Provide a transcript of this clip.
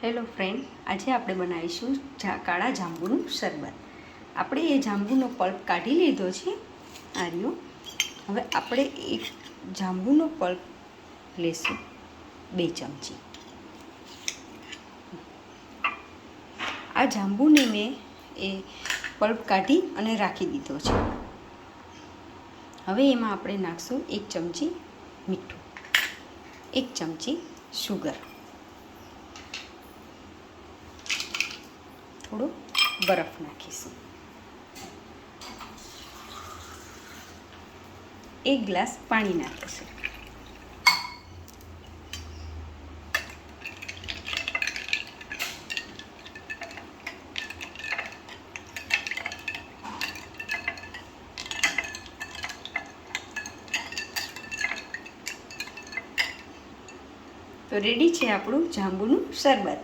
Hello friend, આજે આપણે બનાવીશું કાળા જાંબુનું શરબત. આપણે એ જાંબુનો પલ્પ કાઢી લીધો છે આ રહ્યો. હવે આપણે એક જાંબુનો પલ્પ લેશું 2 ચમચી. આ જાંબુને મેં એ પલ્પ કાઢી અને રાખી દીધો છે. હવે એમાં આપણે નાખશું 1 ચમચી મીઠું, 1 ચમચી શુગર, થોડો બરફ નાખીશું, 1 ગ્લાસ પાણી નાખીશું. તો રેડી છે આપણું જાંબુનું શરબત.